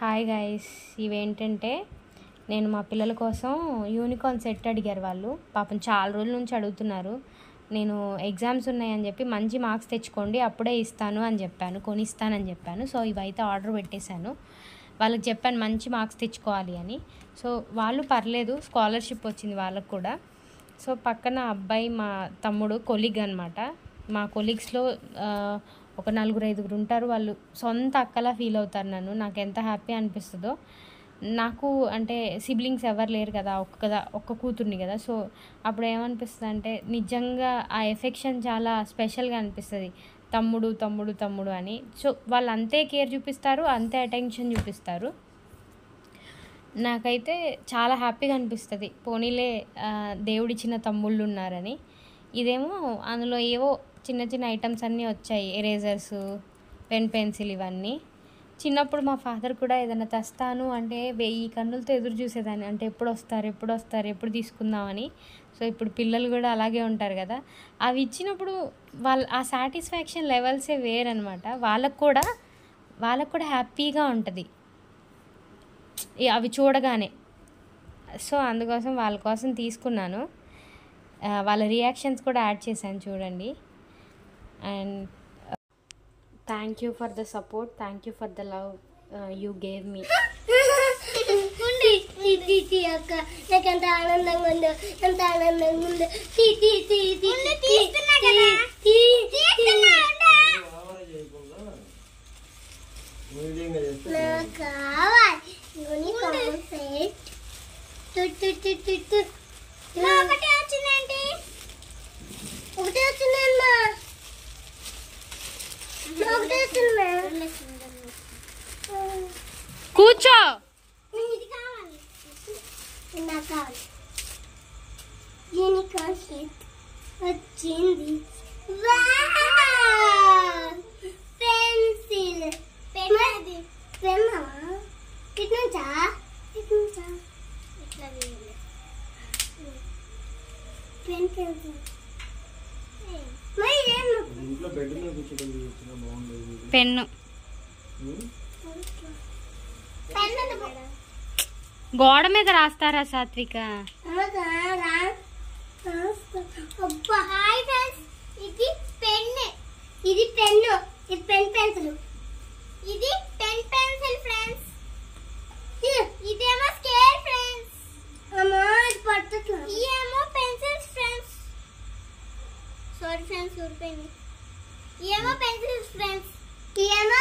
Hi guys, ఇవేంటంటే నేను మా పిల్లల కోసం యూనికార్న్ సెట్ అడిగారు వాళ్ళు. పాపం చాలా రోజుల నుంచి అడుగుతున్నారు. నేను ఎగ్జామ్స్ ఉన్నాయని చెప్పి మంచి మార్క్స్ తెచ్చుకోండి అప్పుడే ఇస్తాను అని చెప్పాను, కొనిస్తానని చెప్పాను. సో ఇవైతే ఆర్డర్ పెట్టేశాను. వాళ్ళకి చెప్పాను మంచి మార్క్స్ తెచ్చుకోవాలి అని. సో వాళ్ళు పర్లేదు, స్కాలర్షిప్ వచ్చింది వాళ్ళకు కూడా. సో పక్కన అబ్బాయి మా తమ్ముడు కొలీగ్ అనమాట. మా కొలీగ్స్లో ఒక 4-5 ఉంటారు. వాళ్ళు సొంత అక్కలా ఫీల్ అవుతారు నన్ను. నాకు ఎంత హ్యాపీ అనిపిస్తుందో. నాకు అంటే సిబ్లింగ్స్ ఎవరు లేరు కదా, ఒక్క కూతుర్ని కదా. సో అప్పుడు ఏమనిపిస్తుంది అంటే నిజంగా ఆ ఎఫెక్షన్ చాలా స్పెషల్గా అనిపిస్తుంది. తమ్ముడు తమ్ముడు తమ్ముడు అని. సో వాళ్ళు అంతే కేర్ చూపిస్తారు, అంతే అటెన్షన్ చూపిస్తారు. నాకైతే చాలా హ్యాపీగా అనిపిస్తుంది. పోనీలే దేవుడిచ్చిన తమ్ముళ్ళు ఉన్నారని. ఇదేమో అందులో ఏవో చిన్న చిన్న ఐటమ్స్ అన్నీ వచ్చాయి, ఎరేజర్స్, పెన్సిల్ ఇవన్నీ. చిన్నప్పుడు మా ఫాదర్ కూడా ఏదైనా తెస్తాను అంటే 1000 కన్నులతో ఎదురు చూసేదాన్ని. అంటే ఎప్పుడు వస్తారు ఎప్పుడు తీసుకుందామని. సో ఇప్పుడు పిల్లలు కూడా అలాగే ఉంటారు కదా. అవి ఇచ్చినప్పుడు ఆ సాటిస్ఫాక్షన్ లెవెల్సే వేరనమాట. వాళ్ళకు కూడా హ్యాపీగా ఉంటుంది అవి చూడగానే. సో అందుకోసం వాళ్ళ కోసం తీసుకున్నాను. వాళ్ళ రియాక్షన్స్ కూడా యాడ్ చేశాను చూడండి. And thank you for the support, thank you for the love you gave me. అక్క నాకు ఎంత ఆనందంగా ఉందో, ఎంత ఆనందంగా ఉందో. నాకు కావాలి యూనికార్న్ సెట్. ఒకటే వచ్చిందేంటి? ఒకటే వచ్చిందమ్మా, ఒకటే వచ్చిందా? కూర్చో. ఇది కావాలి, నాకు కావాలి. యూనికార్న్ సెట్ వచ్చింది. పెన్సిల్, పెన్నా ఇట్నుంచా ఇట్లా పెన్సిల్. పెన్ను గోడ మీద రాస్తారా సాత్విక? ఇది పెన్ను, ఇది పెన్ను, ఇది పెన్సిల్, ఇది పెన్సిల్ ఫ్రెండ్స్. ఇదేమో స్కేల్ ఫ్రెండ్స్. ఇదేమో పెన్సిల్స్ ఫ్రెండ్స్. సారీ ఫ్రెండ్స్, ఊరిపోయింది. ఇదేమో పెన్సిల్స్ ఫ్రెండ్స్. ఇదేమో